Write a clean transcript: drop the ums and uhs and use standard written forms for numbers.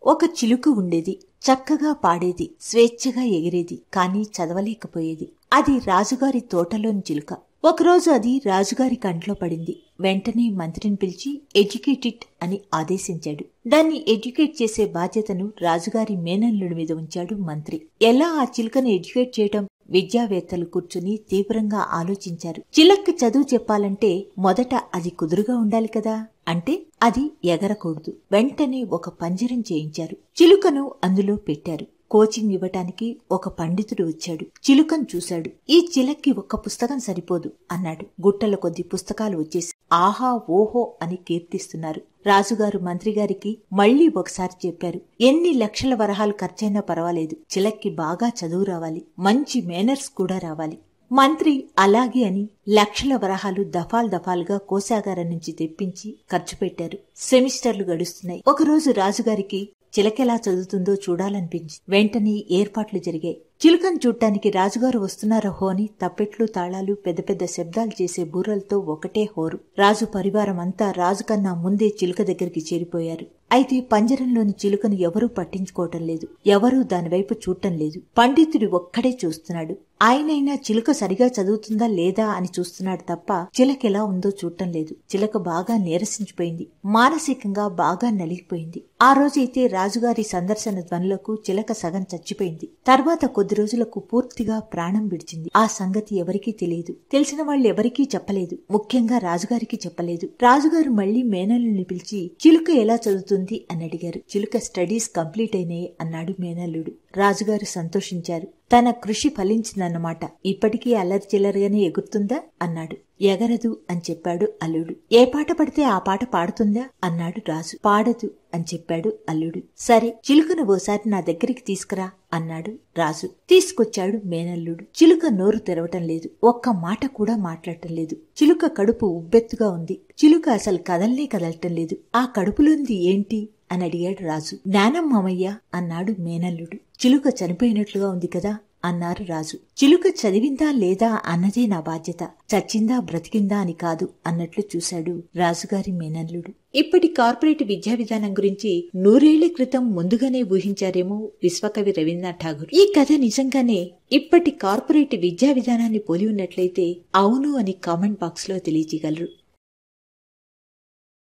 ఒక చిలుక ఉండేది. చక్కగా పాడేది, స్వేచ్ఛగా ఎగిరేది, కాని చదవలేకపోయేది. అది రాజుగారి తోటలోని చిలుక. ఒకరోజు అది రాజుగారి కంట్లో పడింది. వెంటనే మంత్రిని పిలిచి ఎడ్యుకేటెడ్ అని ఆదేశించాడు. దాన్ని ఎడ్యుకేట్ చేసే బాధ్యతను రాజుగారి మేనల్లుడి మీద ఉంచాడు మంత్రి. ఎలా ఆ చిలుకను ఎడ్యుకేట్ చేయటం? విద్యావేత్తలు కూర్చుని తీవ్రంగా ఆలోచించారు. చిలక్కి చదువు చెప్పాలంటే మొదట అది కుదురుగా ఉండాలి కదా. అంటే అది ఎగరకూడదు. వెంటనే ఒక పంజరం చేయించారు. చిలుకను అందులో పెట్టారు. కోచింగ్ ఇవ్వటానికి ఒక పండితుడు వచ్చాడు. చిలుకను చూశాడు. ఈ చిలక్కి ఒక్క పుస్తకం సరిపోదు అన్నాడు. గుట్టల కొద్ది పుస్తకాలు వచ్చేసి ఆహా ఓహో అని కీర్తిస్తున్నారు. రాజుగారు మంత్రిగారికి మళ్లీ ఒకసారి చెప్పారు, ఎన్ని లక్షల వరహాలు ఖర్చైనా పర్వాలేదు, చిలక్కి బాగా చదువు రావాలి, మంచి మేనర్స్ కూడా రావాలి. మంత్రి అలాగే అని లక్షల వరహాలు దఫాలుగా కోశాగారం నుంచి తెప్పించి ఖర్చు పెట్టారు. సెమిస్టర్లు గడుస్తున్నాయి. ఒకరోజు రాజుగారికి చిలకెలా చదువుతుందో చూడాలనిపించి వెంటనే ఏర్పాట్లు జరిగాయి. చిలుకను చూడ్డానికి రాజుగారు వస్తున్నారహో అని తప్పెట్లు, తాళాలు, పెద్ద పెద్ద శబ్దాలు చేసే బూరలతో ఒకటే హోరు. రాజు పరివారం అంతా రాజుకన్నా ముందే చిలుక దగ్గరికి చేరిపోయారు. అయితే పంజరంలోని చిలుకను ఎవరూ పట్టించుకోవటం లేదు. ఎవరూ దానివైపు చూడటం లేదు. పండితుడు ఒక్కడే చూస్తున్నాడు. ఆయనైనా చిలుక సరిగా చదువుతుందా లేదా అని చూస్తున్నాడు తప్ప చిలక ఎలా ఉందో చూడటం లేదు. చిలక బాగా నీరసించిపోయింది. మానసికంగా బాగా నలిగిపోయింది. ఆ రోజైతే రాజుగారి సందర్శన ధ్వనులకు చిలక సగం చచ్చిపోయింది. తర్వాత కొద్ది రోజులకు పూర్తిగా ప్రాణం విడిచింది. ఆ సంగతి ఎవరికీ తెలియదు. తెలిసిన వాళ్ళు ఎవరికీ చెప్పలేదు. ముఖ్యంగా రాజుగారికి చెప్పలేదు. రాజుగారు మళ్లీ మేనల్లుని పిలిచి చిలుక ఎలా చదువుతుంది అని అడిగారు. చిలుక స్టడీస్ కంప్లీట్ అయినాయి అన్నాడు మేనల్లుడు. రాజుగారు సంతోషించారు. తన కృషి ఫలించిందన్నమాట. ఇప్పటికీ అల్లరి చిల్లరగానే ఎగురుతుందా అన్నాడు. ఎగరదు అని చెప్పాడు అల్లుడు. ఏ పాట పడితే ఆ పాట పాడుతుందా అన్నాడు రాజు. పాడదు అని చెప్పాడు అల్లుడు. సరే, చిలుకను ఓసారి నా దగ్గరికి తీసుకురా అన్నాడు రాజు. తీసుకొచ్చాడు మేనల్లుడు. చిలుక నోరు తెరవటం లేదు. ఒక్క మాట కూడా మాట్లాడటం లేదు. చిలుక కడుపు ఉబ్బెత్తుగా ఉంది. చిలుక అసలు కదలటం లేదు. ఆ కడుపులోంది ఏంటి అని అడిగాడు రాజు. జ్ఞానం మామయ్య అన్నాడు మేనల్లుడు. చిలుక చనిపోయినట్లుగా ఉంది కదా అన్నారు రాజు. చిలుక చదివిందా లేదా అన్నదే నా బాధ్యత, చచ్చిందా బ్రతికిందా అని కాదు అన్నట్లు చూశాడు రాజుగారి మేనల్లుడు. ఇప్పటి కార్పొరేట్ విద్యా విధానం గురించి 100 ఏళ్ల క్రితం ముందుగానే ఊహించారేమో విశ్వకవి రవీంద్రనాథ్ ఠాగూర్. ఈ కథ నిజంగానే ఇప్పటి కార్పొరేట్ విద్యా విధానాన్ని పోలి ఉన్నట్లయితే అవును అని కామెంట్ బాక్స్ లో తెలియజేయగలరు.